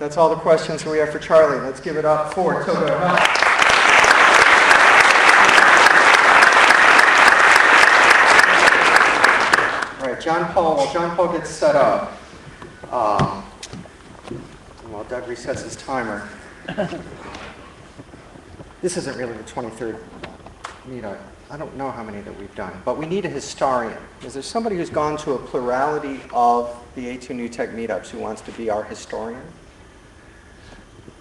That's all the questions we have for Charlie. Let's give it up for Toto Health. All right, John Paul, while John Paul gets set up, while Doug resets his timer, this isn't really the 23rd meetup. I don't know how many that we've done, but we need a historian. Is there somebody who's gone to a plurality of the A2 New Tech meetups who wants to be our historian?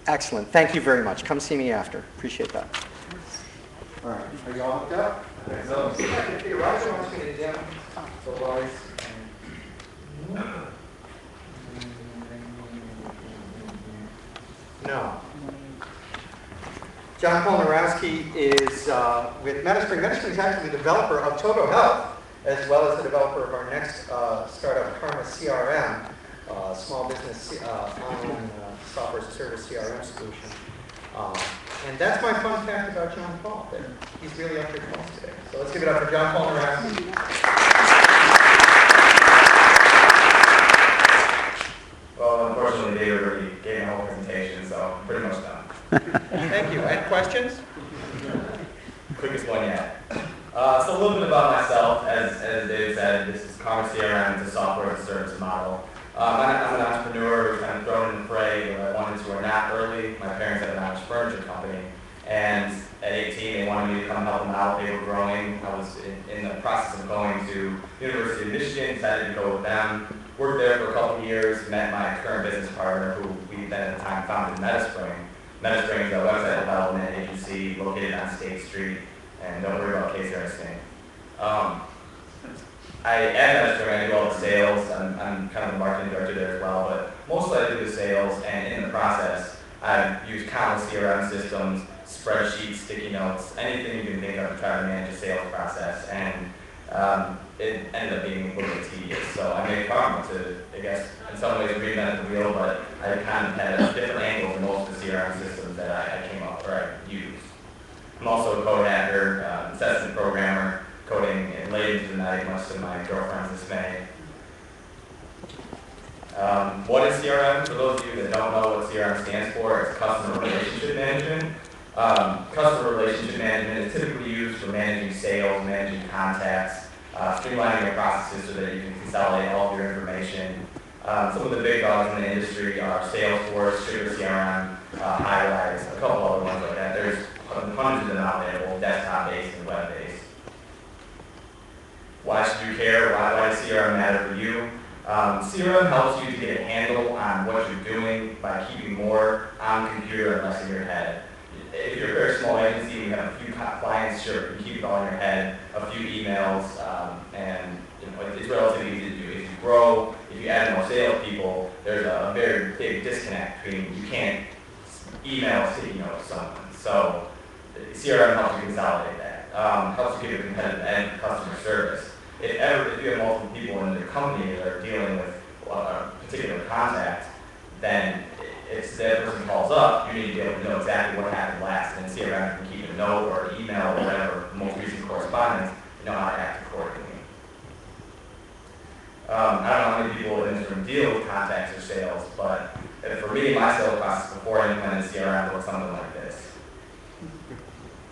Excellent. Thank you very much. Come see me after. Appreciate that. All right. Are you all hooked up? So, see if I can figure out what I'm going to dim the lights. No. John Paul Narowski is with MetaSpring. MetaSpring is actually the developer of Toto Health, as well as the developer of our next startup, KarmaCRM, small business online software as a service CRM solution. And that's my fun fact about John Paul, that he's really up here for us today. So let's give it up for John Paul Narowski. Well, unfortunately, David already gave a whole presentation, so I'm pretty much done. Thank you. Any questions? Quickest one yet. So a little bit about myself. As Dave said, this is KarmaCRM. It's a software as a service model. I'm an entrepreneur who's kind of thrown in the fray when I wanted to or not early. My parents had an Irish furniture company, and at 18 they wanted me to come help them out. They were growing. I was in the process of going to University of Michigan, decided to go with them. Worked there for a couple of years, met my current business partner, who we then at the time founded MetaSpring. MetaSpring is a website development agency located on State Street, and don't worry about Casey Erskine. At MetaSpring, I do all the sales. I'm kind of the marketing director there as well, but mostly I do the sales, and in the process, I've used countless CRM systems, spreadsheets, sticky notes, anything you can think of to try to manage a sales process, and it ended up being a little bit tedious. So I made Karma to, I guess, in some ways reinvent the wheel, but I kind of had a different angle than most of the CRM systems that I came up or I used. I'm also a code hacker, incessant programmer, coding late into the night, much to my girlfriend's dismay. What is CRM? For those of you that don't know what CRM stands for, it's Customer Relationship Management. Customer Relationship Management is typically used for managing sales, managing contacts, streamlining your processes so that you can consolidate all of your information. Some of the big dogs in the industry are ScoutForce, CRM, Highlights, a couple other ones like that. There's hundreds of them out there, both desktop-based and web-based. Why should you care? Why does CRM matter for you? CRM helps you to get a handle on what you're doing by keeping more on the computer and less in your head. If you're a very small agency, you have a few clients, sure, you can keep it all in your head, a few emails, and it's relatively easy to do. If you grow, if you add more salespeople, there's a very big disconnect between you can't email sticky note to someone. So CRM helps you consolidate that. Helps you give a competitive edge for customer service. If you have multiple people in the company that are dealing with a particular contact, then if that person calls up, you need to be able to know exactly what happened last, and CRM can keep a note or an email or whatever, the most recent correspondence, and know how to act accordingly. I don't know how many people in this room deal with contacts or sales, but for me, my sales process before I implemented CRM looked something like this.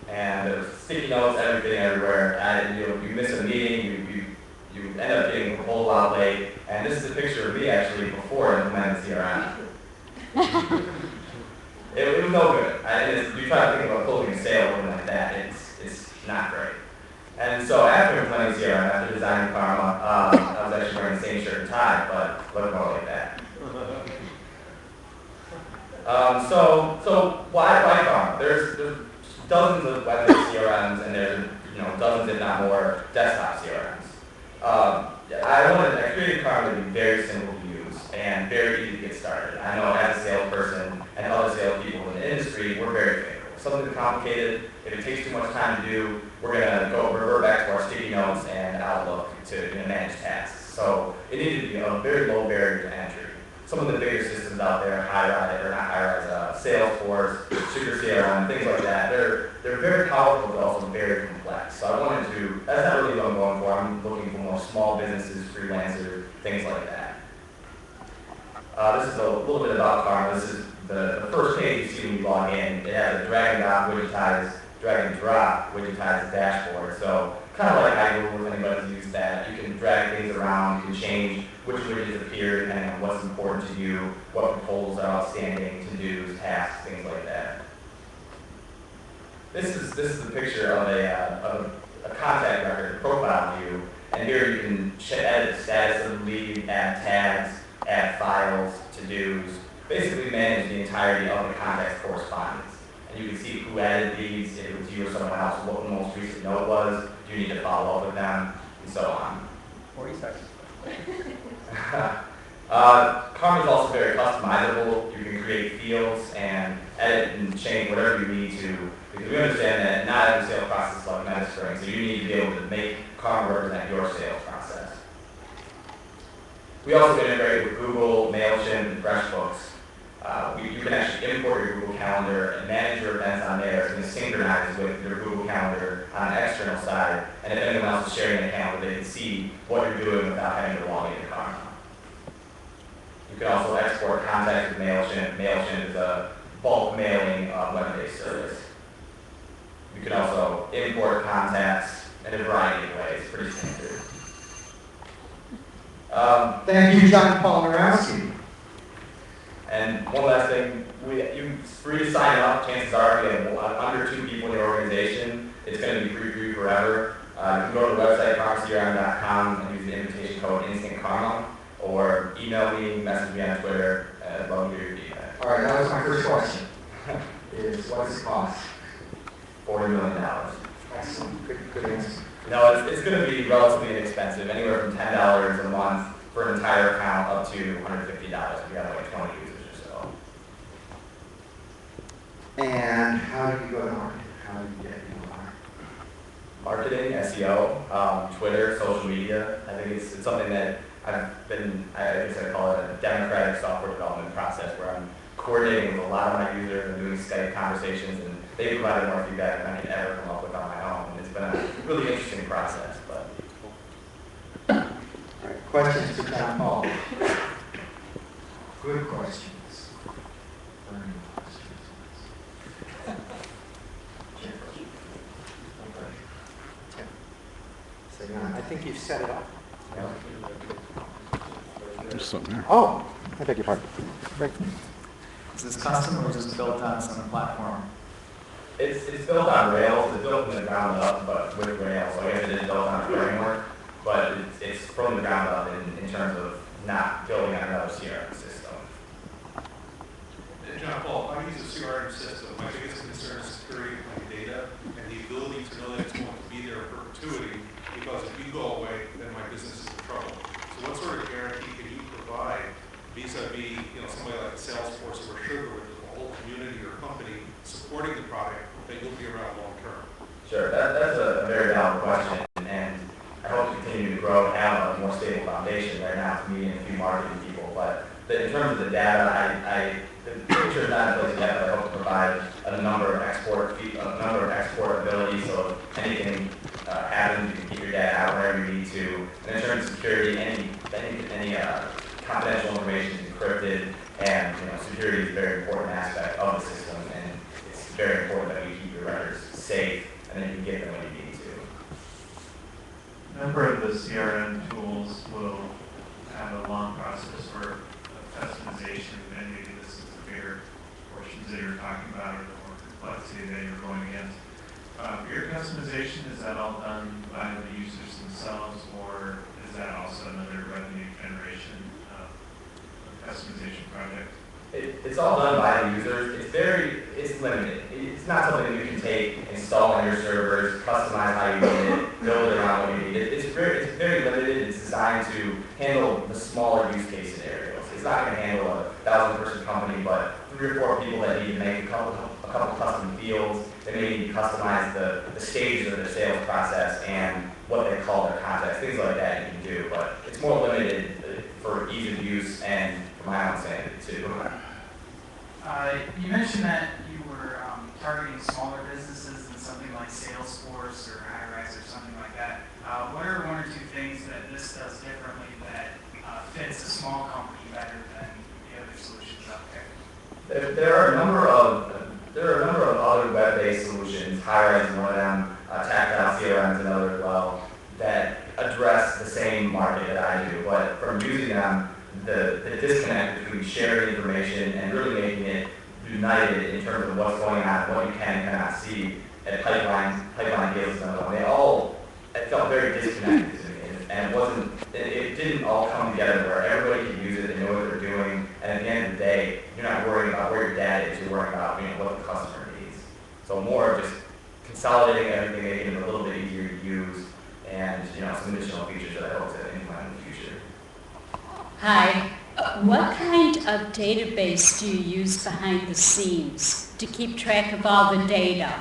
And there's sticky notes, everything everywhere. You miss a meeting, you end up getting a proposal out late, and this is a picture of me actually before I implemented CRM. It was no good. You try to think about closing a sale or something like that, it's not great. And so after implementing CRM, after designing Karma, I was actually wearing the same shirt and tie, but looked more like that. So why Karma? There's dozens of web-based CRMs, and there's dozens, if not more, desktop CRMs. I created Karma to be very simple to use and very easy to get started. I know as a salesperson and other salespeople in the industry, we're very favorable. Something complicated, if it takes too much time to do, we're going to revert back to our sticky notes and Outlook to manage tasks. So it needed to be a very low barrier to entry. Some of the bigger systems out there, ScoutForce, CRM, things like that, they're very powerful but also very complex. So I wanted to, that's not really what I'm going for. I'm looking for more small businesses, freelancers, things like that. This is a little bit about Karma. This is the first page you see when you log in. It has a drag and drop widgetized dashboard. So kind of like Iacco, if anybody's used that, you can drag things around, you can change which widgets appear depending on what's important to you, what proposals are outstanding, to-dos, tasks, things like that. This is the picture of a contact record, a profile view, and here you can edit the status of the lead, add tags, add files, to-dos, basically manage the entirety of the contact's correspondence. And you can see who added these, if it was you or someone else, what the most recent note was, do you need to follow up with them, and so on. 40 seconds. Karma is also very customizable. You can create fields and edit and change whatever you need to, because we understand that not every sales process is like MetaSpring, so you need to be able to make Karma represent your sales process. We also integrate with Google, MailChimp, and FreshBooks. You can actually import your Google Calendar and manage your events on there. It's going to synchronize with your Google Calendar on the external side, and if anyone else is sharing a calendar, they can see what you're doing without having to log into Karma. You can also export contacts with MailChimp. MailChimp is a bulk mailing web-based service. You can also import contacts in a variety of ways, pretty standard. Thank you, John Paul Narowski. And one last thing, you're free to sign up. Chances are, if you have under 2 people in your organization, it's going to be free for you forever. You can go to the website, KarmaCRM.com, and use the invitation code InstantKarma, or email me, message me on Twitter. I'd love to hear your feedback. All right, that was my first question. Is what does it cost? $40 million. Excellent. Good answer. No, it's going to be relatively inexpensive, anywhere from $10 a month for an entire account up to $150 if you have like 20 users or so. And how do you go to market? How do you get into market? Marketing, SEO, Twitter, social media. I think it's something that I guess I call it a democratic software development process where I'm coordinating with a lot of my users and doing Skype conversations, and they provided more feedback than I could ever come up with on my own. And it's been a really interesting process. But All right, questions for John Paul? Good questions. Learning questions. I think you've set it up. There's something there. Oh, I beg your pardon. Right. Is this custom or is this built on some platform? it's built on Rails. It's built from the ground up, but with Rails. So I guess it is built on a framework, but it's from the ground up in terms of not building on another CRM system. And John Paul, I use a CRM system. My biggest concern is security of my data and the ability to know that it's going to be there in perpetuity, because if you go away, then my business is in trouble. So what sort of guarantee can you provide vis-a-vis, somebody like ScoutForce or Sugar, where there's a whole community or company supporting the product, that you'll be around long term? Sure, that's a very valid question, and I hope to continue to grow and have a more stable foundation. Right now, it's me and a few marketing people, but in terms of the data, the picture is not in place yet, but I hope to provide a number of export abilities, so if anything happens, you can keep your data out wherever you need to. And in terms of security, any confidential information is encrypted, and security is a very important aspect of the system, and it's very important that you keep your records safe, and then you can get them when you need to. A number of the CRM tools will have a long process for customization, and maybe this is the bigger portions that you're talking about, or the more complexity that you're going against. Your customization, is that all done by the users themselves, or is that also another revenue generation customization project? It's all done by the users. It's limited. It's not something you can take, install on your servers, customize how you need it, build it around what you need. It's very limited. It's designed to handle the smaller use case scenarios. It's not going to handle a 1,000-person company, but 3 or 4 people that need to make a couple custom fields. They may need to customize the stages of their sales process and what they call their contacts, things like that you can do. But it's more limited for ease of use and for my own sanity too. You mentioned that you were targeting smaller businesses and something like ScoutForce or HiRise or something like that. What are 1 or 2 things that this does differently that fits a small company better than There are a number of other web-based solutions. HelloRent is one of them. Tactile CRM is another as well, that address the same market that I do. But from using them, the disconnect between sharing information and really making it united in terms of what's going on, what you can and cannot see at pipeline deals and other one, it felt very disconnected to me. And it didn't all come together where everybody can use it and know what they're doing. And at the end of the day, you're not worrying about where your data is, you're worrying about what the customer needs. So more of just consolidating everything, making it a little bit easier to use, and some additional features that I hope to implement in the future. Hi. What kind of database do you use behind the scenes to keep track of all the data?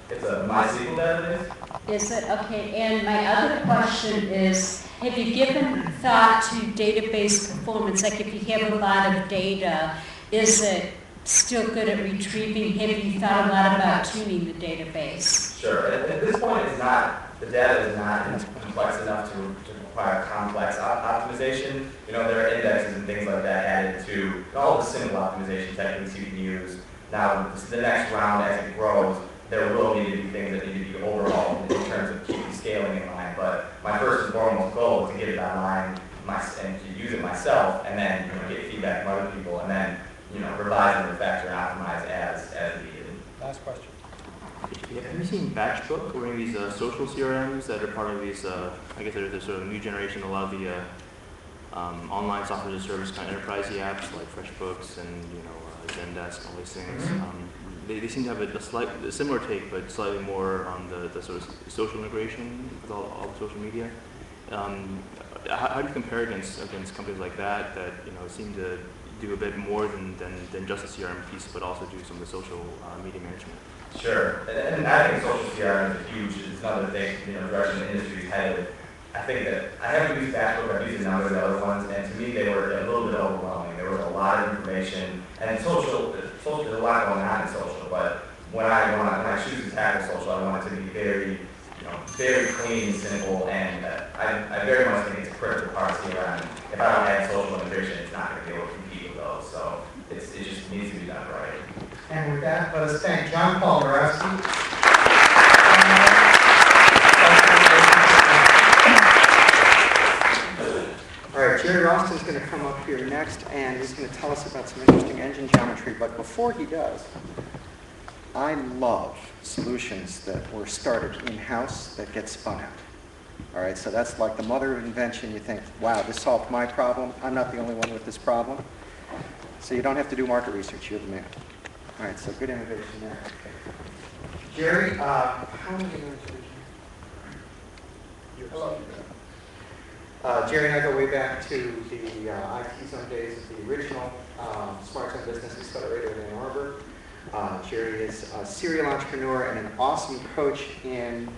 It's a MySQL database. Is it? Okay. And my other question is, have you given thought to database performance? Like if you have a lot of data, is it still good at retrieving? Have you thought a lot about tuning the database? Sure. At this point, the data is not complex enough to require complex optimization. There are indexes and things like that added to all the simple optimization techniques you can use. Now, the next round, as it grows, there will need to be things that need to be overhauled in terms of keeping scaling in line. But my first and foremost goal is to get it online and to use it myself, and then get feedback from other people, and then revise and refactor and optimize as needed. Last question. Yeah, have you seen Batchbook or any of these social CRMs that are part of these, I guess they're the sort of new generation, a lot of the online software as a service kind of enterprise apps like FreshBooks and Zendesk, all these things. They seem to have a similar take, but slightly more on the sort of social integration with all the social media. How do you compare against companies like that seem to do a bit more than just the CRM piece, but also do some of the social media management? Sure, and I think social CRM is huge. It's another thing, direction the industry is headed. I think that I haven't used Batchbook, I've used a number of the other ones, and to me they were a little bit overwhelming. There was a lot of information, and social there's a lot going on in social, but when I choose to tackle social, I want it to be very, very clean and simple, and I very much think it's a critical part of CRM. If I don't have social integration, it's not going to be able to compete with those, so it just needs to be done right. And with that, let us thank Paul Narowski. All right, Gerry Roston is going to come up here next, and he's going to tell us about some interesting engine geometry. But before he does, I love solutions that were started in-house that get spun out. All right, so that's like the mother of invention. You think, wow, this solved my problem. I'm not the only one with this problem. So you don't have to do market research. You're the man. All right, so good innovation there. Okay. Gerry, how many minutes did you? Hello. Gerry and I go way back to the IT Zone days of the original Smart Zone Business Accelerator in Ann Arbor. Gerry is a serial entrepreneur and an awesome coach in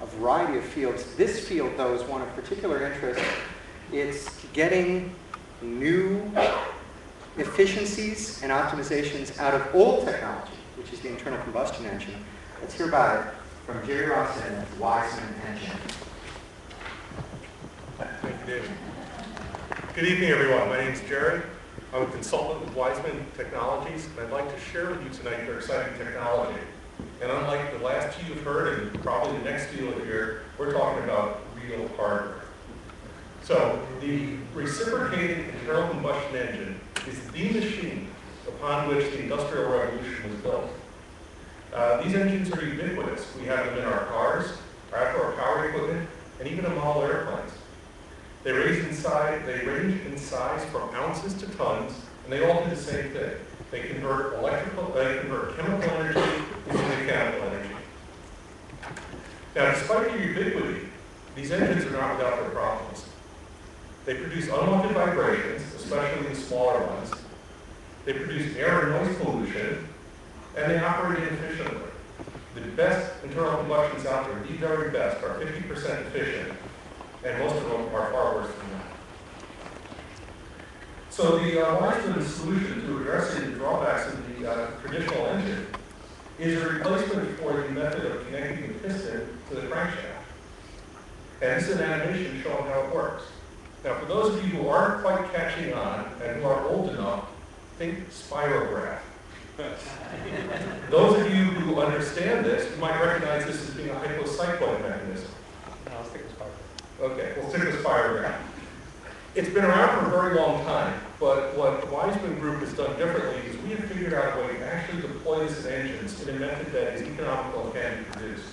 a variety of fields. This field, though, is one of particular interest. It's getting new efficiencies and optimizations out of old technology, which is the internal combustion engine. Let's hear about it from Gerry Roston at Wiseman Engine. Thank you, David. Good evening, everyone. My name is Gerry. I'm a consultant with Wiseman Technologies, and I'd like to share with you tonight their exciting technology. And unlike the last two you've heard, and probably the next two you'll hear, we're talking about real hardware. So the reciprocating internal combustion engine is the machine upon which the Industrial Revolution was built. These engines are ubiquitous. We have them in our cars, our outdoor power equipment, and even in model airplanes. They range in size from ounces to tons, and they all do the same thing. They convert chemical energy into mechanical energy. Now, despite their ubiquity, these engines are not without their problems. They produce unwanted vibrations, especially the smaller ones. They produce air and noise pollution, and they operate inefficiently. The best internal combustions out there, the very best, are 50% efficient, and most of them are far worse than that. So the Wiseman solution to addressing the drawbacks of the traditional engine is a replacement for the method of connecting the piston to the crankshaft. And this is an animation showing how it works. Now, for those of you who aren't quite catching on and who are old enough, think spirograph. Those of you who understand this, you might recognize this as being a hypocycloid mechanism. I'll stick with fire. Okay, we'll stick with fire there. It's been around for a very long time, but what the Wiseman Group has done differently is we have figured out a way to actually deploy this in engines in a method that is economical and can be produced.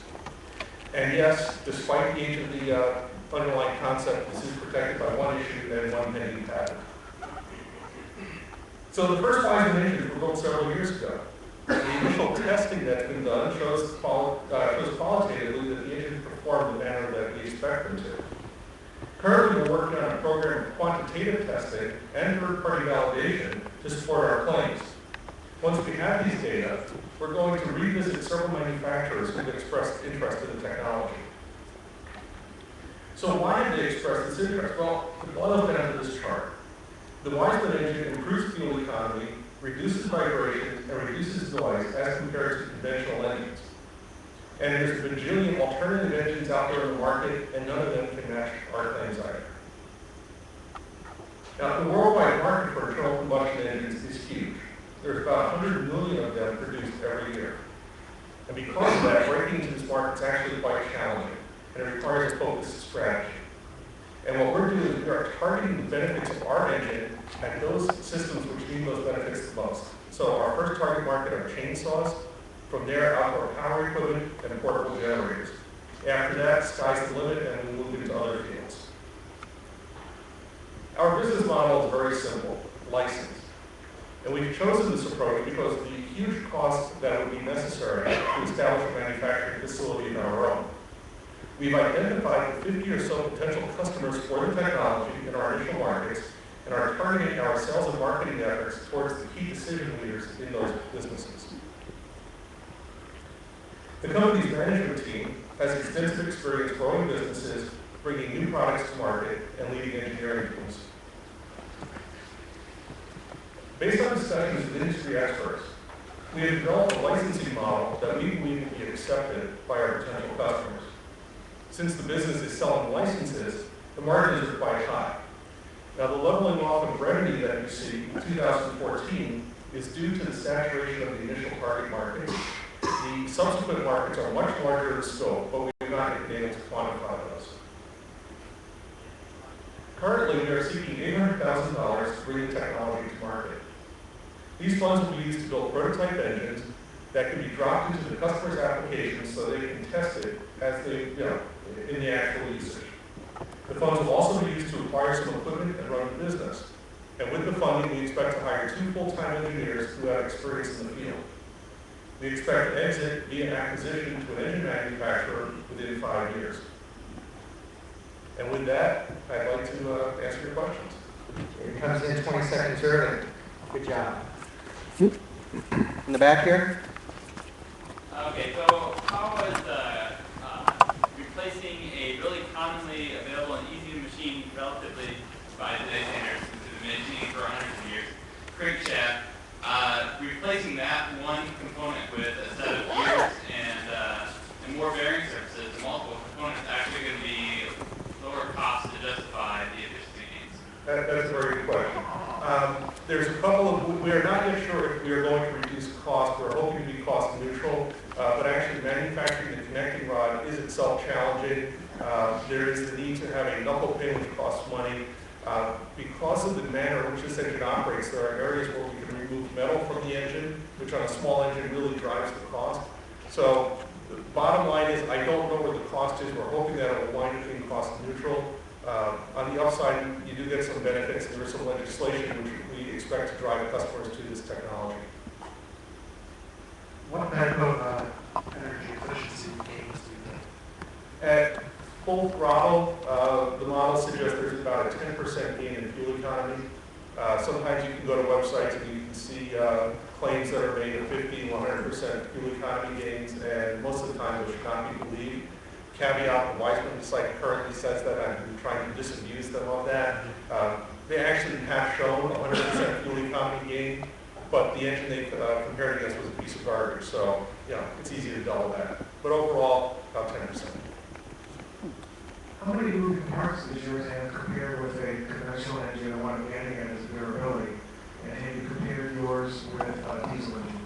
And yes, despite the age of the underlying concept, this is protected by one issue and one pending patent. So the first Wiseman engines were built several years ago. The initial testing that's been done shows qualitatively that the engines perform the manner that we expect them to. Currently, we're working on a program of quantitative testing and third-party validation to support our claims. Once we have these data, we're going to revisit several manufacturers who have expressed interest in the technology. So why have they expressed this interest? Well, to boil it down to this chart. The Wiseman engine improves fuel economy, reduces vibrations, and reduces noise as compared to conventional engines. And there's a bajillion alternative engines out there in the market, and none of them can match our claims either. Now, the worldwide market for internal combustion engines is huge. There's about 100 million of them produced every year. And because of that, breaking into this market is actually quite challenging, and it requires a focused strategy. And what we're doing is we are targeting the benefits of our engine at those systems which need those benefits the most. So our first target market are chainsaws. From there, outdoor power equipment and portable generators. After that, sky's the limit, and we move into other fields. Our business model is very simple: license. And we've chosen this approach because of the huge cost that would be necessary to establish a manufacturing facility of our own. We've identified 50 or so potential customers for the technology in our initial markets and are targeting our sales and marketing efforts towards the key decision leaders in those businesses. The company's management team has extensive experience growing businesses, bringing new products to market, and leading engineering teams. Based on discussions with industry experts, we have developed a licensing model that we believe will be accepted by our potential customers. Since the business is selling licenses, the margins are quite high. Now, the leveling off of revenue that you see in 2014 is due to the saturation of the initial target markets. The subsequent markets are much larger in scope, but we've not been able to quantify those. Currently, we are seeking $800,000 to bring the technology to market. These funds will be used to build prototype engines that can be dropped into the customer's applications so they can test it as they, in the actual usage. The funds will also be used to acquire some equipment and run the business. And with the funding, we expect to hire 2 full-time engineers who have experience in the field. We expect to exit via acquisition to an engine manufacturer within 5 years. And with that, I'd like to answer your questions. It comes in 20 seconds early. Good job. In the back here? Okay, so how is replacing a really commonly available and easy to machine relatively by today's standards, since it's been machining for hundreds of years, crankshaft, replacing that one component with a set of gears and more bearing surfaces and multiple components actually going to be lower cost to justify the efficiency gains? That's a very good question. There's a couple of, we are not yet sure if we are going to reduce cost. We're hoping to be cost neutral, but actually manufacturing the connecting rod is itself challenging. There is the need to have a knuckle pin which costs money. Because of the manner in which this engine operates, there are areas where we can remove metal from the engine, which on a small engine really drives the cost. So the bottom line is I don't know where the cost is. We're hoping that it will wind up being cost neutral. On the upside, you do get some benefits. There is some legislation which we expect to drive customers to this technology. What type of energy efficiency gains do you get? At full throttle, the model suggests there's about a 10% gain in fuel economy. Sometimes you can go to websites and you can see claims that are made of 50 to 100% fuel economy gains, and most of the time those should not be believed. Caveat, the Wiseman site currently says that. I'm trying to disabuse them of that. They actually have shown 100% fuel economy gain, but the engine they compared against was a piece of garbage, so it's easy to double that. But overall, about 10%. How many moving parts does yours have compared with a conventional engine and what I'm getting at is durability? And have you compared yours with a diesel engine?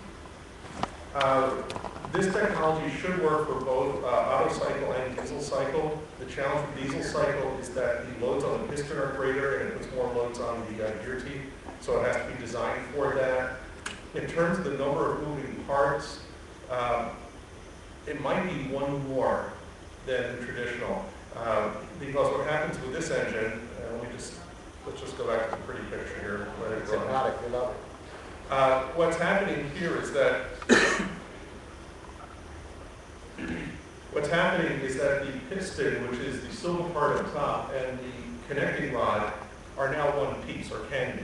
This technology should work for both auto cycle and diesel cycle. The challenge with diesel cycle is that the loads on the piston are greater and it puts more loads on the gear teeth, so it has to be designed for that. In terms of the number of moving parts, it might be one more than traditional. Because what happens with this engine, let's just go back to the pretty picture here. It's hypnotic, we love it. What's happening here is that the piston, which is the silver part on top, and the connecting rod are now one piece, or can be.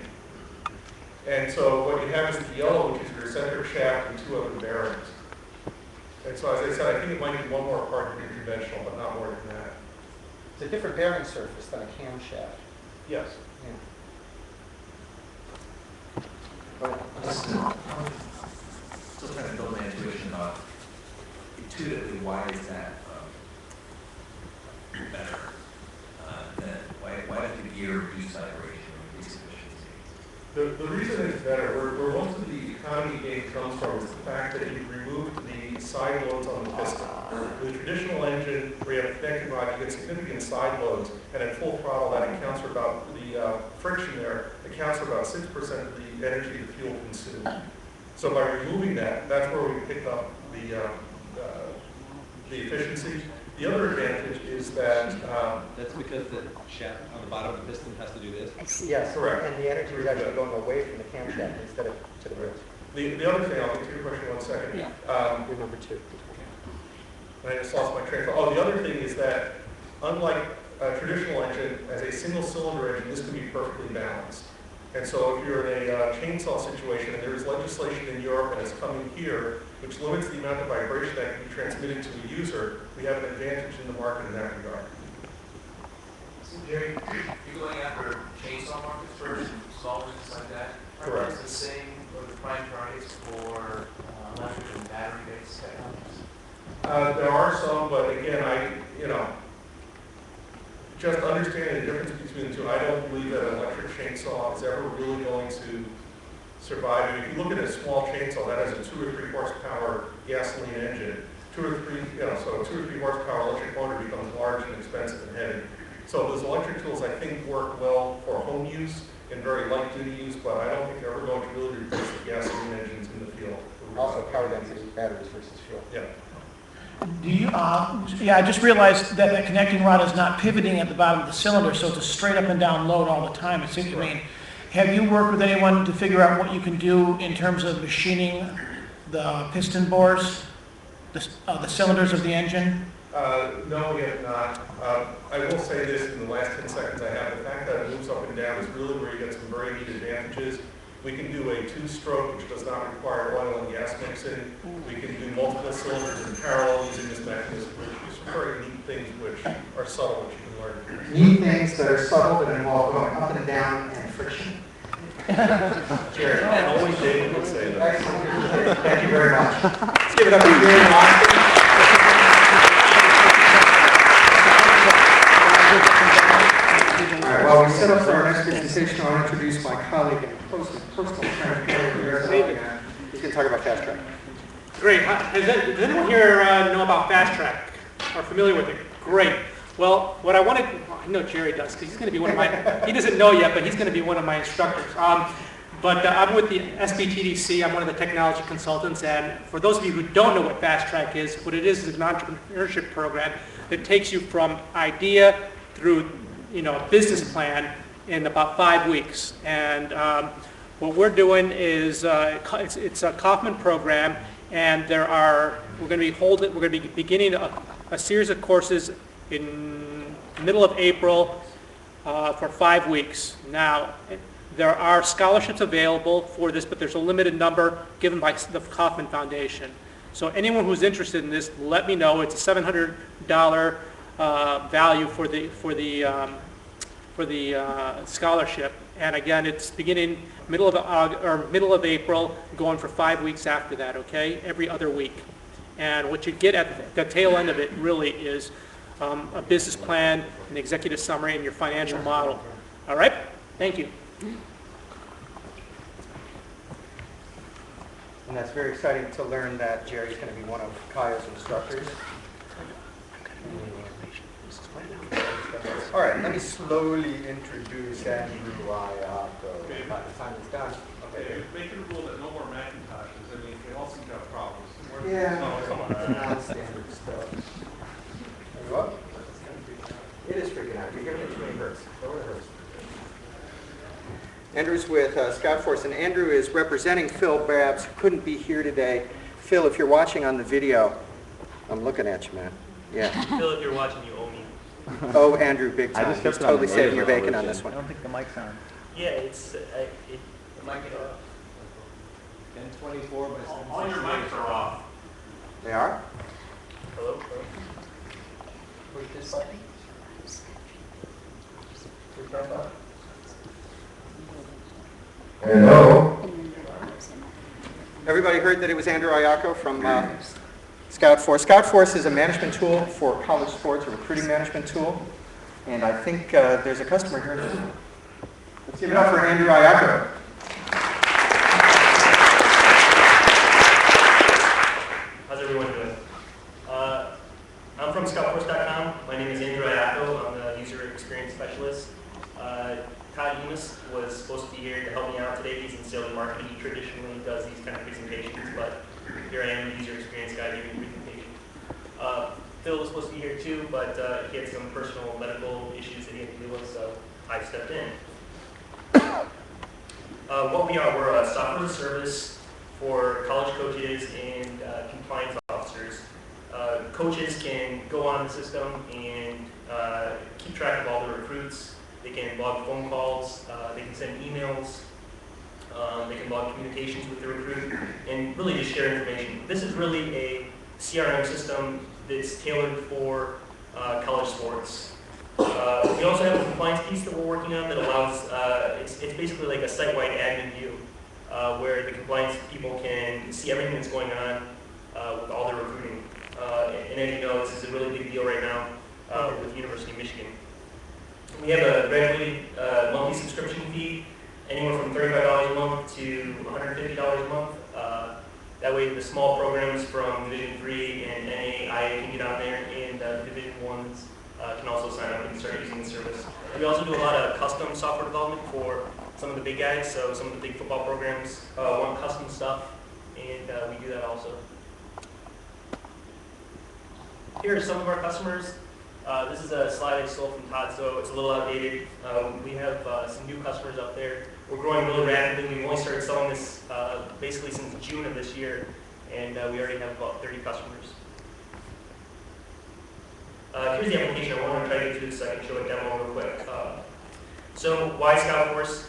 And so what you have is the yellow, which is your eccentric shaft, and two other bearings. And so, as I said, I think it might be one more part than conventional, but not more than that. It's a different bearing surface than a camshaft. Yes. Still trying to build my intuition about intuitively why is that better? Why does the gear reduce vibration or increase efficiency? The reason it's better, where most of the economy gain comes from, is the fact that you remove the side loads on the piston. With a traditional engine, where you have a connecting rod, you get significant side loads, and at full throttle, that accounts for about the friction there, accounts for about 6% of the energy the fuel consumes. So by removing that, that's where we pick up the efficiency. The other advantage is that that's because the shaft on the bottom of the piston has to do this? Yes, correct. And the energy is actually going away from the camshaft instead of to the ribs. The other thing, I'll get to your question in 1 second. You're number 2. And I just lost my train of thought. Oh, the other thing is that, unlike a traditional engine, as a single cylinder engine, this can be perfectly balanced. And so if you're in a chainsaw situation, and there is legislation in Europe and it's coming here, which limits the amount of vibration that can be transmitted to a user, we have an advantage in the market in that regard. So Jerry, you're going after chainsaw markets for small business like that? Correct. Is the same or the prime targets for electric and battery-based technologies? There are some, but again, just understanding the difference between the two, I don't believe that an electric chainsaw is ever really going to survive. And if you look at a small chainsaw that has a 2 or 3 horsepower gasoline engine, 2 or 3 horsepower electric motor becomes large and expensive and heavy. So those electric tools, I think, work well for home use and very light duty use, but I don't think they're ever going to really replace the gasoline engines in the field. Also power density batteries versus fuel. Yeah. Do you, I just realized that the connecting rod is not pivoting at the bottom of the cylinder, so it's a straight up and down load all the time. Have you worked with anyone to figure out what you can do in terms of machining the piston bores, the cylinders of the engine? No, we have not. I will say this in the last 10 seconds I have. The fact that it moves up and down is really where you get some very neat advantages. We can do a 2-stroke, which does not require oil and gas mixing. We can do multiple cylinders in parallel using this mechanism, which is some very neat things which are subtle, which you can learn. Neat things that are subtle that involve going up and down and friction. Jerry, only David would say that. Excellent. Thank you very much. Let's give it up to Gerry Roston. All right, while we set up for our next presentation, I'll introduce my colleague and personal friend. He's going to talk about Fast Track. Great. Does anyone here know about Fast Track or familiar with it? Great. Well, what I wanted, I know Jerry does, because he's going to be one of my, he doesn't know yet, but he's going to be one of my instructors. But I'm with the SBTDC, I'm one of the technology consultants, and for those of you who don't know what Fast Track is, what it is an entrepreneurship program that takes you from idea through a business plan in about 5 weeks. And what we're doing is it's a Kaufman program, and we're going to be beginning a series of courses in the middle of April for 5 weeks. Now, there are scholarships available for this, but there's a limited number given by the Kaufman Foundation. So anyone who's interested in this, let me know. It's a $700 value for the scholarship. And again, it's beginning middle of April, going for 5 weeks after that. Okay, every other week. And what you get at the tail end of it really is a business plan, an executive summary, and your financial model. All right? Thank you. And that's very exciting to learn that Jerry's going to be one of Kaya's instructors. All right, let me slowly introduce Andrew Iacco. By the time it's done. Okay, make it a rule that no more Macintoshes. I mean, they all seem to have problems. Yeah, No, come on. non-standard stuff. Are you up? It is freaking out. You're giving it too many hertz. Lower the hertz. Andrew's with ScoutForce, and Andrew is representing Phil Babs, who couldn't be here today. Phil, if you're watching on the video, I'm looking at you, man. Yeah. Phil, if you're watching, you owe me. Oh, Andrew, big I time. just He's kept it on totally the saving radio your bacon on version. this I one. don't think the mic's on. Yeah, it's, Mic it off. 1024 by 768. All your mics are off. They are? hello? Push this button. Push that button. Hello? Everybody heard that it was Andrew Iacco from ScoutForce. ScoutForce is a management tool for college sports, a recruiting management tool. And I think there's a customer here. Let's give it up for Andrew Iacco. How's everyone doing? I'm from ScoutForce.com. My name is Andrew Iacco. I'm the user experience specialist. Todd Enos was supposed to be here to help me out today. He's in sales and marketing. He traditionally does these kind of presentations, but here I am, the user experience guy, giving a presentation. Phil was supposed to be here too, but he had some personal medical issues that he had to deal with, so I stepped in. What we are, we're a software as a service for college coaches and compliance officers. Coaches can go on the system and keep track of all the recruits. They can log phone calls, they can send emails, they can log communications with the recruit, and really just share information. This is really a CRM system that's tailored for college sports. We also have a compliance piece that we're working on that allows, it's basically like a site-wide admin view where the compliance people can see everything that's going on with all the recruiting. And as you know, this is a really big deal right now with the University of Michigan. We have a regulated monthly subscription fee, anywhere from $35 a month to $150 a month. That way the small programs from Division 3 and NAIA can get on there, and Division 1s can also sign up and start using the service. We also do a lot of custom software development for some of the big guys, so some of the big football programs want custom stuff, and we do that also. Here are some of our customers. This is a slide I stole from Todd, so it's a little outdated. We have some new customers up there. We're growing really rapidly. We've only started selling this basically since June of this year, and we already have about 30 customers. Here's the application. I want to try to get through this so I can show a demo real quick. So why ScoutForce?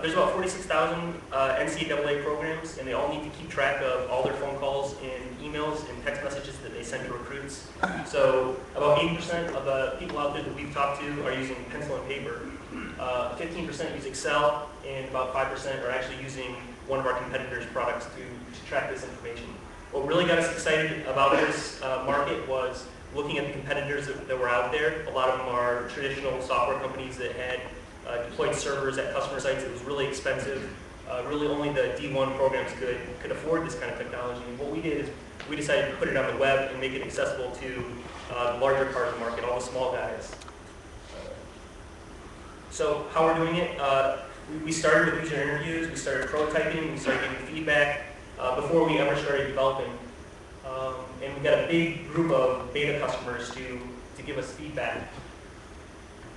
There's about 46,000 NCAA programs, and they all need to keep track of all their phone calls and emails and text messages that they send to recruits. So about 80% of the people out there that we've talked to are using pencil and paper. 15% use Excel, and about 5% are actually using one of our competitors' products to track this information. What really got us excited about this market was looking at the competitors that were out there. A lot of them are traditional software companies that had deployed servers at customer sites. It was really expensive. Really only the D1 programs could afford this kind of technology. And what we did is we decided to put it on the web and make it accessible to the larger part of the market, all the small guys. So how we're doing it, we started with user interviews, we started prototyping, we started getting feedback before we ever started developing. And we got a big group of beta customers to give us feedback.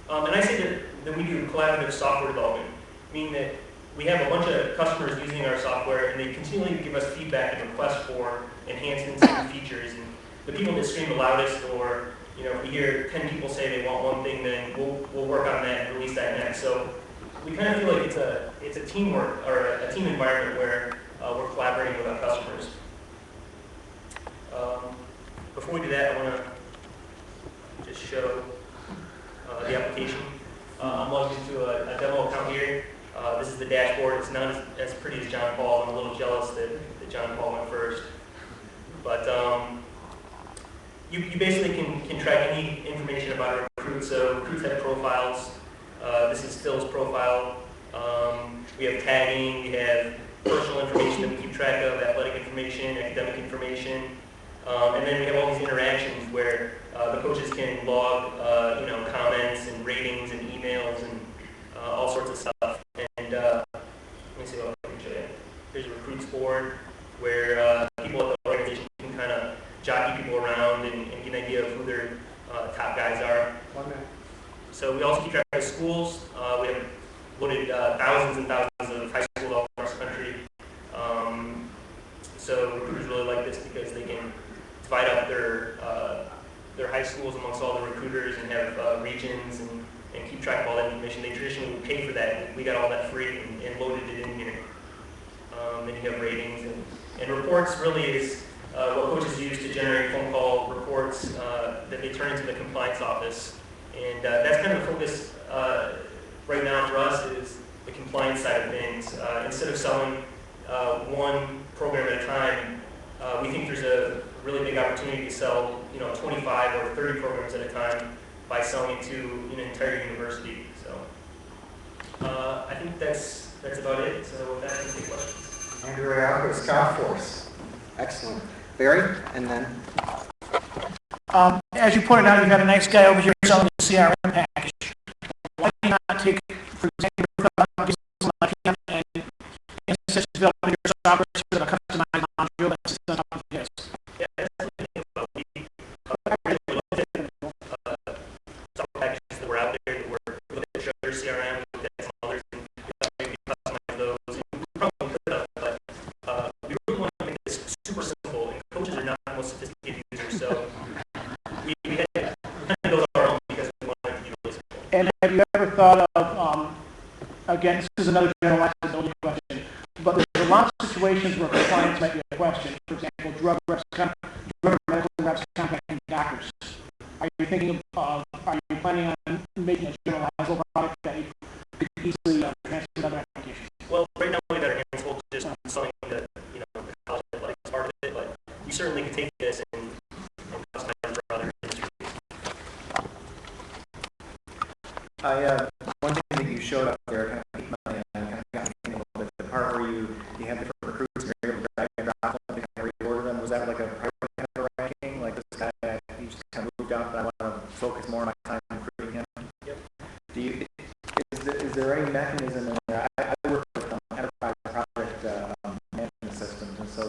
And I say that we do collaborative software development, meaning that we have a bunch of customers using our software, and they continually give us feedback and requests for enhancements and features. And the people that scream the loudest, or if we hear 10 people say they want one thing, then we'll work on that and release that next. So we kind of feel like it's a teamwork or a team environment where we're collaborating with our customers. Before we do that, I want to just show the application. I'm logged into a demo account here. This is the dashboard. It's not as pretty as John Paul. I'm a little jealous that John Paul went first. But you basically can track any information about a recruit. So recruits have profiles. This is Phil's profile. We have tagging. We have personal information that we keep track of, athletic information, academic information. And then we have all these interactions where the coaches can log, comments and ratings and emails and all sorts of stuff. And let me see what I can show you. Here's a recruits board where people at the organization can kind of jockey people around and get an idea of who their top guys are. So we also keep track of schools. We have loaded thousands and thousands of high schools all across the country. So recruiters really like this because they can divide up their high schools amongst all the recruiters and have regions and keep track of all that information. They traditionally would pay for that. We got all that free and loaded it in here. Then you have ratings and reports really is what coaches use to generate phone call reports that they turn into the compliance office. And that's kind of the focus right now for us is the compliance side of things. Instead of selling one program at a time, we think there's a really big opportunity to sell 25 or 30 programs at a time by selling it to an entire university. So I think that's about it. So that can take questions. Andrew Iacco, ScoutForce. Excellent. Barry, and then? As you pointed out, you've got a nice guy over here selling a CRM package. Why do you not take, for example, and such develop your software with a customized module that's on top of this? Yeah, that's the thing about really looked at software packages that were out there that were looked at other CRM, looked at some others, and maybe customize those. And we probably could have, but we really want to make this super simple, and coaches are not the most sophisticated users, so we had to kind of build our own because we wanted to be really simple. And have you ever thought of, again, this is another generalizability question, but there's a lot of situations where compliance might be a question. For example, drug medical reps contacting doctors. Are you thinking of, are you planning on making a generalizable product that you could easily transfer to other applications? Well, right now we got our hands full just selling the, college athletics part of it, but we certainly could take this and customize it for other industries. One thing that you showed up there kind of piqued my kind of got me thinking a little bit. The part where you have different recruits and you're able to drag and drop them and kind of reorder them. Was that like a priority kind of ranking? Like this guy, he just kind of moved up, but I want to focus more of my time recruiting him. Yep. Is there any mechanism in there? I work with enterprise project management systems, and so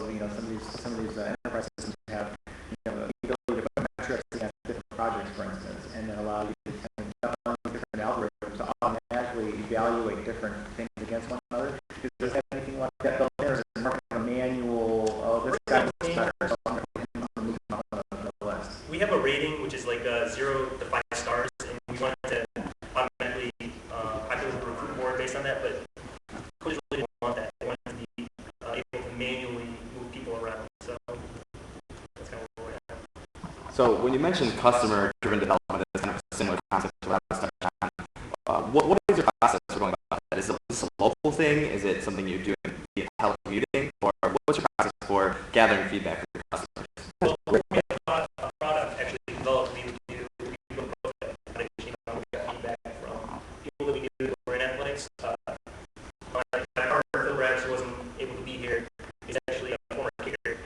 some of these enterprise systems have the ability to put metrics against different projects, for instance, and then allow you to kind of run different algorithms to automatically evaluate different things against one another. Does that have anything like that built in, or is it more kind of a manual? Oh, this guy looks better, so I'm going to move him up on the list. We have a rating which is like 0 to 5 stars, and we wanted to automatically populate the recruit board based on that, but coaches really didn't want that. They wanted to be able to manually move people around. So that's kind of where we're at. So when you mentioned customer-driven development, it's kind of a similar concept to what I was touching on. What is your process for going about that? Is this a local thing? Is it something you're doing via telecommuting? Or what's your process for gathering feedback from your customers? Well, we have a product actually developed. We would do we got feedback from people that we knew that were in athletics. My partner, Phil Rags, who wasn't able to be here, is actually a former kicker.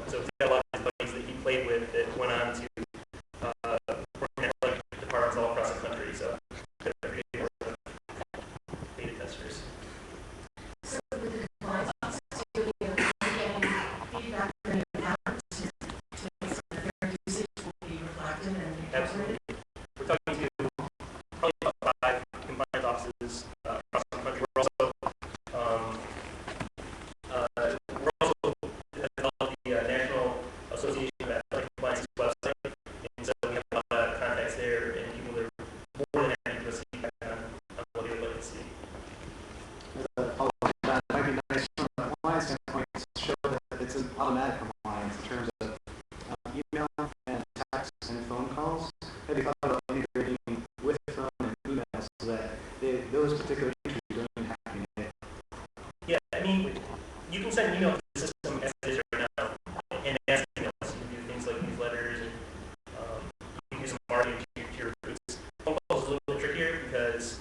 So he's got a lot of his buddies that he played with that went on to work in athletic departments all across the country. So beta testers. So with the compliance officer, you're getting feedback from your parents to make sure that their usage will be reflected and Absolutely. We're talking to probably about 5 compliance offices across the country. We're also developed the National Association of Athletic Compliance website, and so we have a lot of contacts there and people that are more than happy to receive feedback on what they would like to see. That might be nice from a compliance standpoint to show that it's an automatic compliance in terms of email and text and phone calls. Have you thought about integrating with phone and email so that those particular features don't even have to be made? Yeah, I mean, you can send an email to the system as it is right now and ask emails. You can do things like newsletters and you can do some marketing to your recruits. Phone calls is a little bit trickier because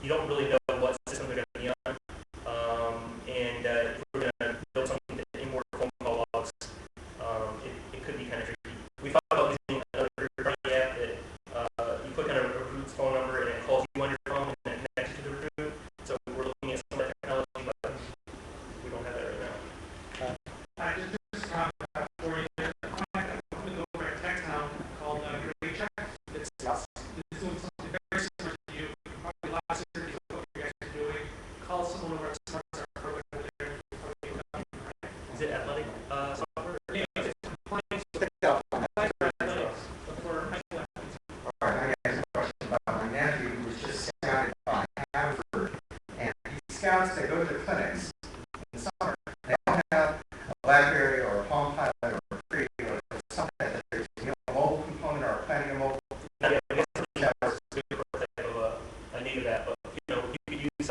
you don't really know what system they're going to be on. recruit's phone number and it calls you on your phone and it connects you to the recruit. So we're looking at some of that technology, but we don't have that right now. Just a comment for you there. I'm going to go over a tech town called Great Check. It's doing something very similar to you. Probably a lot similar to what you guys are doing. Call someone over at Smarts, our program over there. Is it athletic software? Yeah, it's compliance for high school athletes. All right, I got a question about my nephew who was just scouted by Harvard, and he scouts that go to the clinics in the summer. They don't have a BlackBerry or a Palm Pilot or a Free or something that there's a mobile component or plenty of mobile. Yeah, I guess that was a good prototype of a native app, but you know, you could use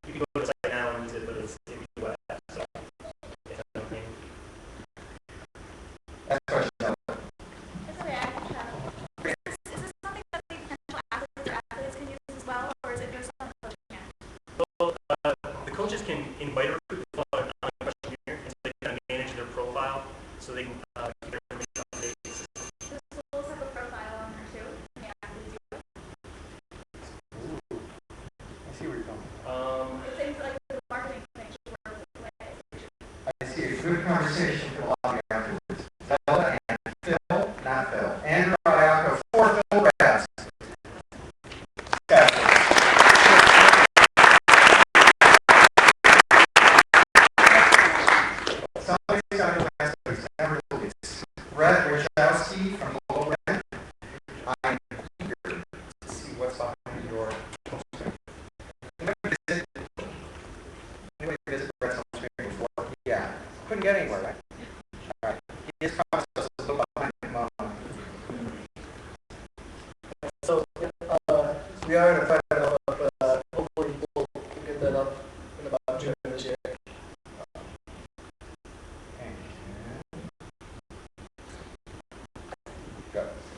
you can go to the site now and use it, but it's a web app, so if that's okay. That's a question. It's okay, I can try. Is this something that the potential athletes can use as well, or is it just something that they can? Well, the coaches can invite a recruit to fill out an online questionnaire, and so they can manage their profile, so they can keep their information up to date. The schools have a profile on there too. Can the athletes use it? I see where you're going. It seems like the marketing thing should work both ways. I see a good conversation for a lot afterwards. Phil and Phil, not Phil. Andrew Iacco, 4 Phil Rats. Somebody's got to ask us, never it's Wejrowski from HelloRent. I'm eager to see what's behind your poster. Anybody visit Brett's home screen before? Yeah. Couldn't get anywhere, right? All right. He just promised us a little behind him on. So we are in a pilot, but hopefully we'll get that up in about June of this year.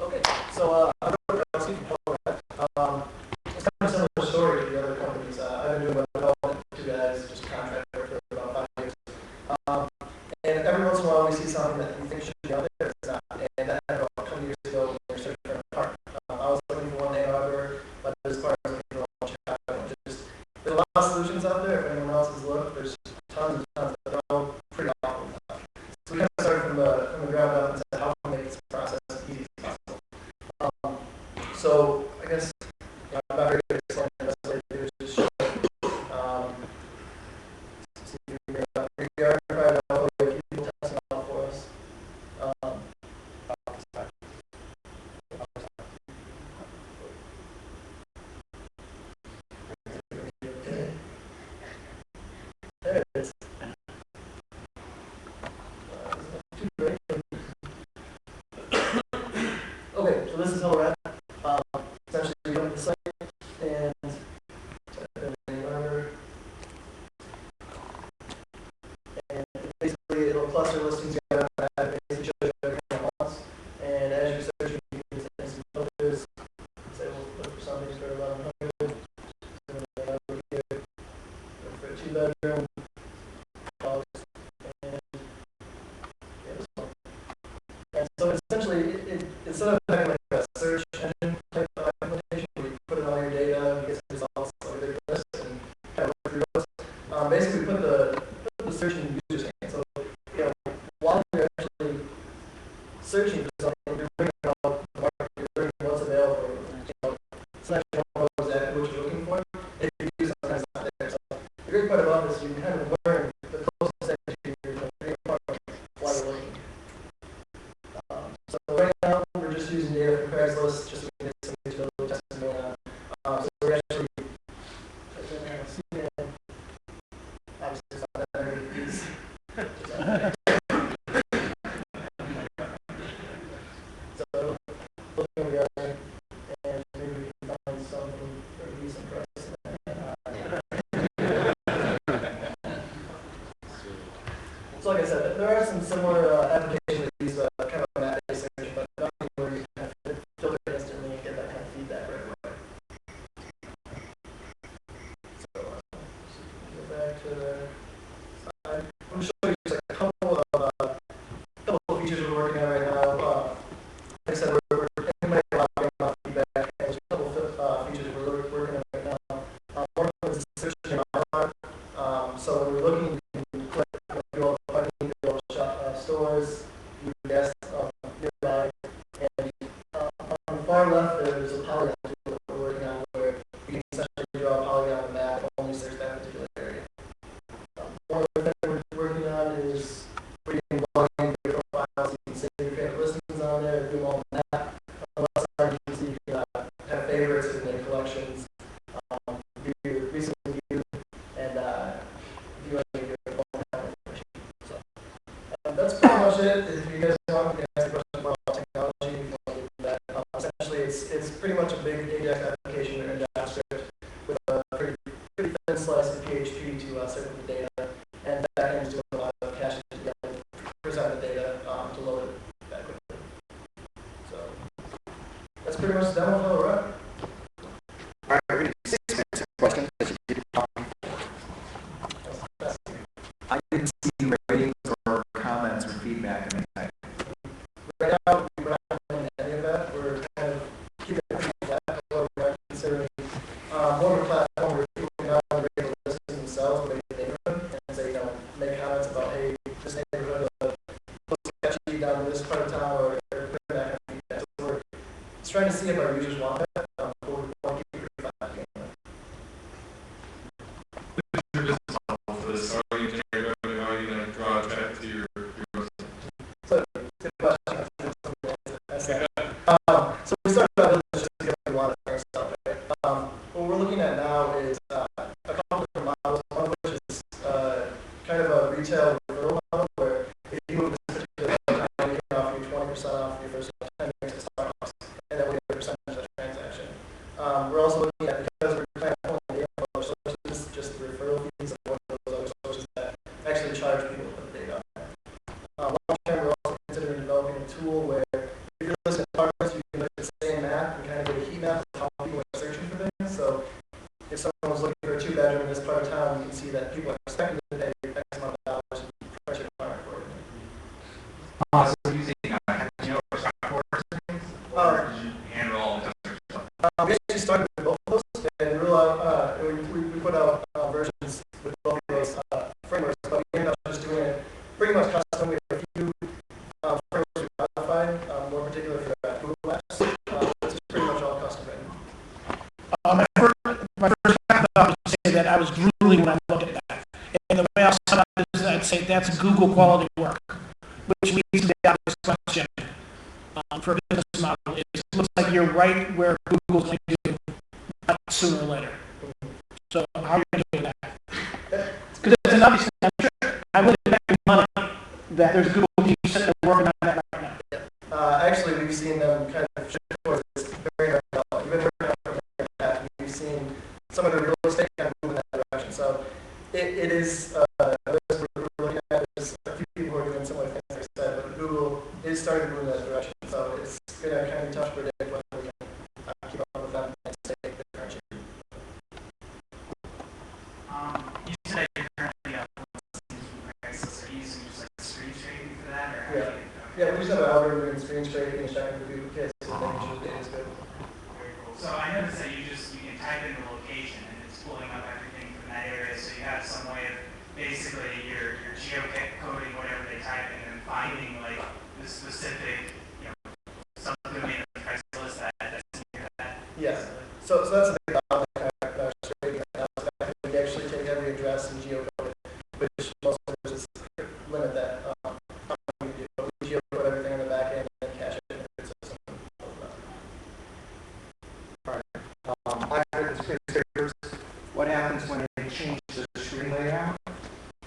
Okay, so I'm Gerry Roston. It's kind of a similar story to the other companies. I've been doing web development with you guys, just contractor for about 5 years. And every once in a while we see something that we think should be out there, it's not. And that happened about 20 years ago when we were searching for a part. I was looking for one name, however, but this part was looking for one Chicago. There's a lot of solutions out there. If anyone else has looked, there's tons and tons that are all pretty awful. So we kind of started from the ground up and said, how can we make this process as easy as possible? So I guess I'm not very good at explaining the best way to do it, just show see if we are trying to help people testing out for us. There it is. Okay, so this is HelloRent. Essentially, we go to the site and basically it'll cluster listings together and basically show you everything at once. And as you're searching, you can get some filters. Say we'll look for something for 1100. Over here, look for a 2-bedroom. And so essentially, instead of having like a search engine type of implementation where you put in all your data, you get some results, like a big list, and kind of work through those, basically we put the search in the user's hand. So, you know, while you're actually searching for something, you're bringing out the market, you're bringing what's available, you know, it's not sure exactly what you're looking for. If you use sometimes it's not there. So the great part about this, you can kind of learn the closest thing to your while you're looking. So right now, we're just using data from Craigslist just to get some usability testing going on. So we're actually, obviously it's not that many of these. So looking over the other, and maybe we can find something for a decent price. So like I said, there are some similar applications that use kind of a map-based search, but nothing where you kind of filter instantly and get that kind of feedback right away. promotions, view recent review, and view any of your phone account information. So that's pretty much it. If you guys want, you can ask a question more about technology. If you want to do that. Essentially, it's pretty much a big AJAX application in JavaScript with a pretty thin slice of PHP to circle the data, and backend is doing a lot of caching to present the data to load it that quickly. So that's pretty much the demo of HelloRent. All right, we're going to do 6 minutes of questions. I didn't see ratings or comments or feedback in the site. Right now, we're not doing any of that. We're kind of keeping it pretty flat. Although we are considering more of a platform where people can not only rate the listings themselves, but the neighborhood, and say, make comments about, hey, this neighborhood looks sketchy down in this part of town, or that kind of feedback. So we're just trying to see if our users want that, but we want to keep it pretty flat. Your business model for this? Are you generating revenue? How are you going to draw traffic to your website? So, good question. So we started our business just because we wanted to ourselves, right? What we're looking at now is a couple different models, one of which is kind of a retail referral model where if you move this particular time, we can offer you 20% off your first 10 years at Starbucks, and then we get a percentage of the transaction. We're also looking at, because we're trying to pull in data from other sources, just the referral fees of one of those other sources that actually charge people to put the data on. Long term, we're also considering developing a tool where if you're listening to partners, you can look at the same map and kind of get a heat map of how people are searching for things. So if someone was looking for a 2-bedroom in this part of town, you can see that people are expecting to pay X amount of dollars and price your apartment accordingly. So using ScoutForce things, or did you handle all the customer stuff? We actually started with both of those, and we put out versions with both of those frameworks, but we ended up just doing it pretty much custom. We have a few frameworks we modified, more particular for Google Maps. It's pretty much all custom written. My first thought was to say that I was drooling when I looked at that. And the way I saw it is I'd say that's Google quality work, which leads to the obvious question for a business model. It looks like you're right where Google's going to do sooner or later. So how are you going to do that? Because it's an obvious thing. I would bet money that there's Google teams sitting there working on that right now. Actually, we've seen them kind of shift towards this very well. You've been working on it for that. We've seen some of the real estate kind of move in that direction. So it is, we're looking at there's a few people who are doing similar things, like I said, but Google is starting to move in that direction. So it's going to kind of be tough to predict whether we can keep up with them and stay differentiated. You said you're currently Craigslist. Are you using just like screen scraping for that, or how Yeah. do you Yeah, we just have an algorithm doing screen scraping and checking for duplicates and making sure the data is good. Very cool. So I noticed that you can type in the location and it's pulling up everything from that area. So you have some way of basically your geocoding whatever they type in and finding like the specific, subdomain of Craigslist that's near that. Yes. So that's a big bottleneck in our scraping right now. So that we actually take every address and geocode it, which most services limit that. We geocode everything in the back end and cache it in the system. All right. After the screen scrapers, what happens when they change the screen layout?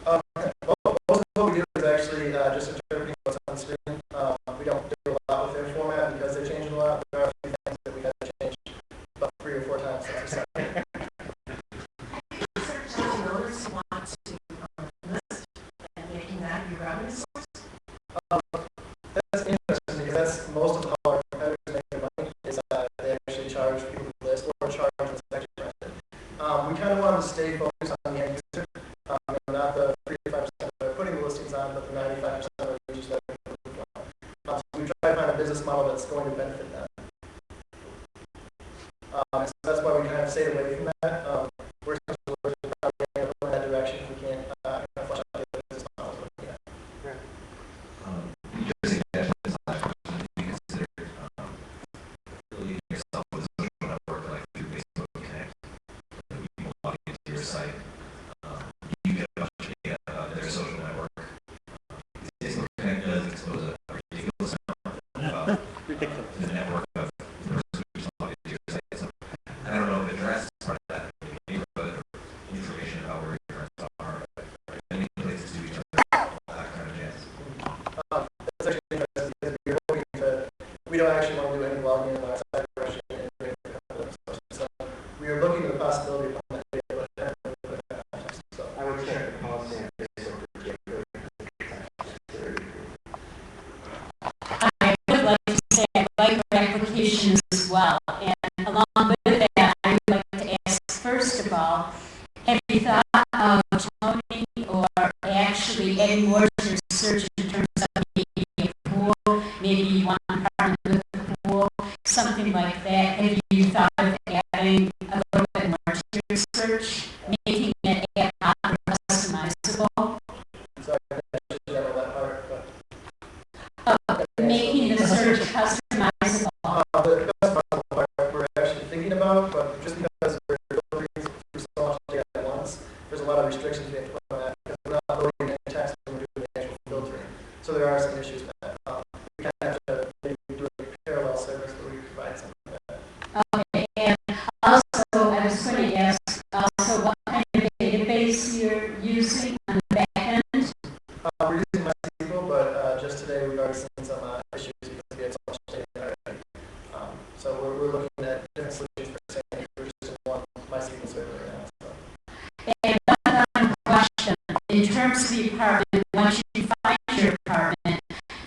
Most of what we do is actually just interpreting what's on the screen. We don't do a lot with their format because they change a lot. There are a few things that we've had to change about 3 or 4 times since we started. Research owners want to list and making that your revenue source? That's interesting because that's most of how our competitors make their money is they actually charge people to list or charge what's actually rented. We kind of wanted to stay focused on the end user, not the 3 to 5% that are putting the listings on, but the 95% of the users that are moving on. So we try to find a business model that's going to benefit them. So that's why we kind of stayed away from that. We're probably going to go in that direction if we can't kind of flush out the other business models we're looking at. Interesting that this last question, you consider building yourself as a social network like through Facebook Connect, and people log into your site. You get a bunch of data about their social network. Facebook Connect does expose a ridiculous amount about the network of users logged into your site. So I don't know if it looking at the possibility of that data, but haven't really put that context. So I would check the policy on Facebook for geocoding. I would like to say I like your application as well. And along with that, I would like to ask, first of all, have you thought of toning or actually adding more to your search in terms of maybe a pool, maybe one apartment with a pool, something like that? Have you thought of adding a little bit more to your search, making it ad hoc or customizable? sorry, I should know that part, but Making the search customizable. the customizable part we're actually thinking about, but just because we're filtering through so much data at once, there's a lot of restrictions we have to put on that because we're not loading any text when we're doing the actual filtering. So there are some issues with that. We kind of have to maybe do a parallel service where we provide some of that. Okay, and also I was going to ask also what kind of database you're using on the back end. We're using MySQL, but just today we've already seen some issues because we had so much data already. So we're looking at different solutions for saying we're just in one MySQL server right now. So. And one final question, in terms of the apartment, once you find your apartment,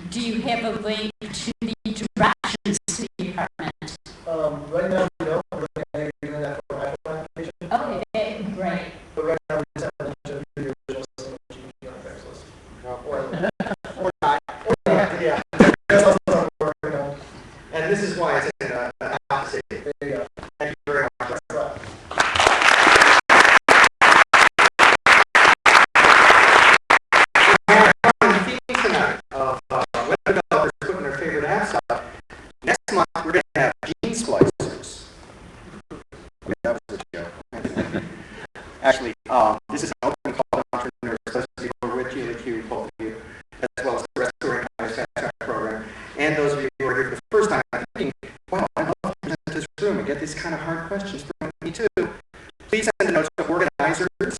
do you have a link to the directions to the apartment? Right now we don't. We're looking at doing that for an iPhone application. Okay, great. But right now we just have a bunch of video visual system which you can get on Craigslist. Or not. Yeah. That's also something we're working on. And this is why it's in an opposite. There you go. Thank you very much. Tonight of web developers putting their favorite apps up. Next month we're going to have gene splicers. That was a joke. Actually, this is an open call to entrepreneurs, those people who are with GLQ, both of you, as well as the Restoring Commerce Fast Track program, and those of you who are here for the first time thinking, wow, I'd love to present this room and get these kind of hard questions from me too. Please send a note to organizers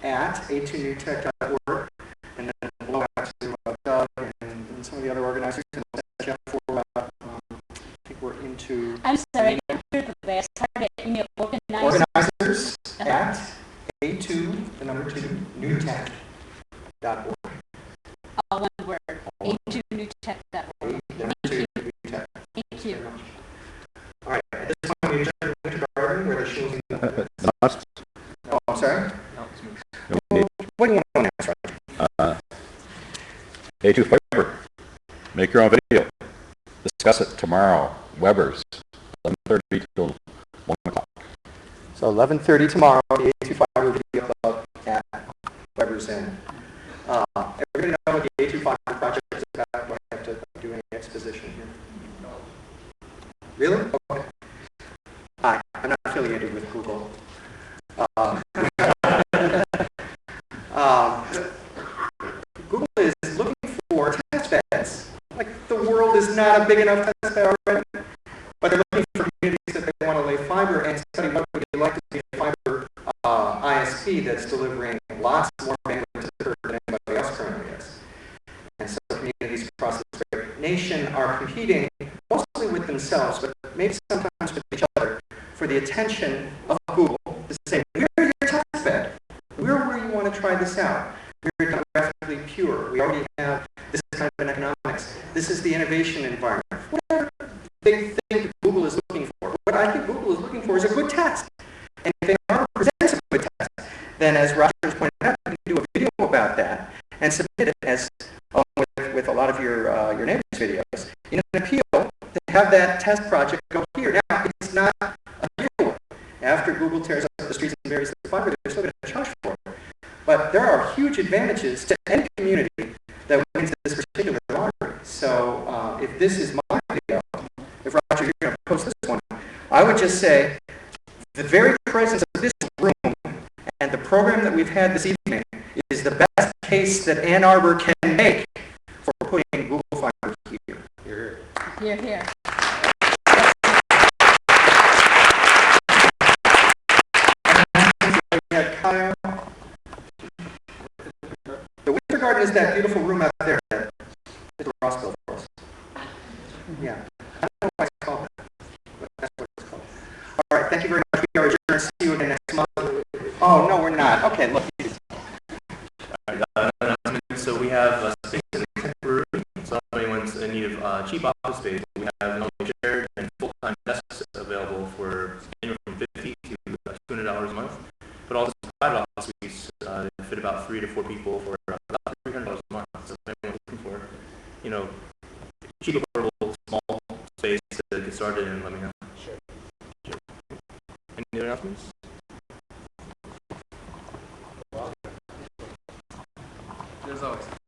at a2newtech.org, and then we'll go out to Doug and some of the other organizers, and we'll set you up for, I think we're into... I'm sorry, I didn't hear the last part of it. Email Organizers at a2, the number 2, newtech.org. all one word, a2newtech.org. Thank you. All right, at this point we adjourn to Winter Garden where the shoes in the... Oh, I'm sorry? What do you want to ask, right? A2 Fiber. Make your own video. Discuss it tomorrow. Weber's. 11:30 till 1 o'clock. So 11:30 tomorrow, the A2 Fiber Video Club at Weber's Inn. Everybody know what the A2 Fiber project is about? Do I have to do any exposition here? Really? Okay. Hi, I'm not affiliated with Google. Google is looking for test beds. Like the world is not a big enough test bed already, but they're looking for communities that they want to lay fiber and study what would you like to be a fiber ISP that's delivering lots more bandwidth to the curve than anybody else currently is. And so communities across this great nation are competing mostly with themselves, but maybe sometimes with each other, for the attention of Google to say, we're your test bed. We're where you want to try this out. We're demographically pure. We already have this kind of an economics. This is the innovation environment. Whatever they think Google is looking for. What I think Google is looking for is a good test. And if Arbor presents a good test, then as Roger has pointed out, you can do a video about that and submit it as with a lot of your neighbors' videos in an appeal to have that test project go here. Now, it's not a video. After Google tears up the streets and buries the fiber, they're still going to charge for it. But there are huge advantages to any community that wins this particular lottery. So if this is my video, if Roger, you're going to post this one, I would just say the very presence of this room and the program that we've had this evening is the best case that Ann Arbor can make for putting Google Fiber here. Here. Here, here. We had Kyle. The Winter Garden is that beautiful room out there that Ross built for us. Yeah. I don't know why it's called that, but that's what it's called. All right, thank you very much. We are adjourned. Ken, look, he's- So we have a space in the tech brewery. So if anyone's in need of cheap office space, we have not only shared and full-time desks available for anywhere from $50 to $200 a month, but also private office suites that fit about 3 to 4 people for about $300 a month. So if anyone's looking for, you know, cheap, affordable, small space to get started in, let me know. Sure. Any other announcements? As always.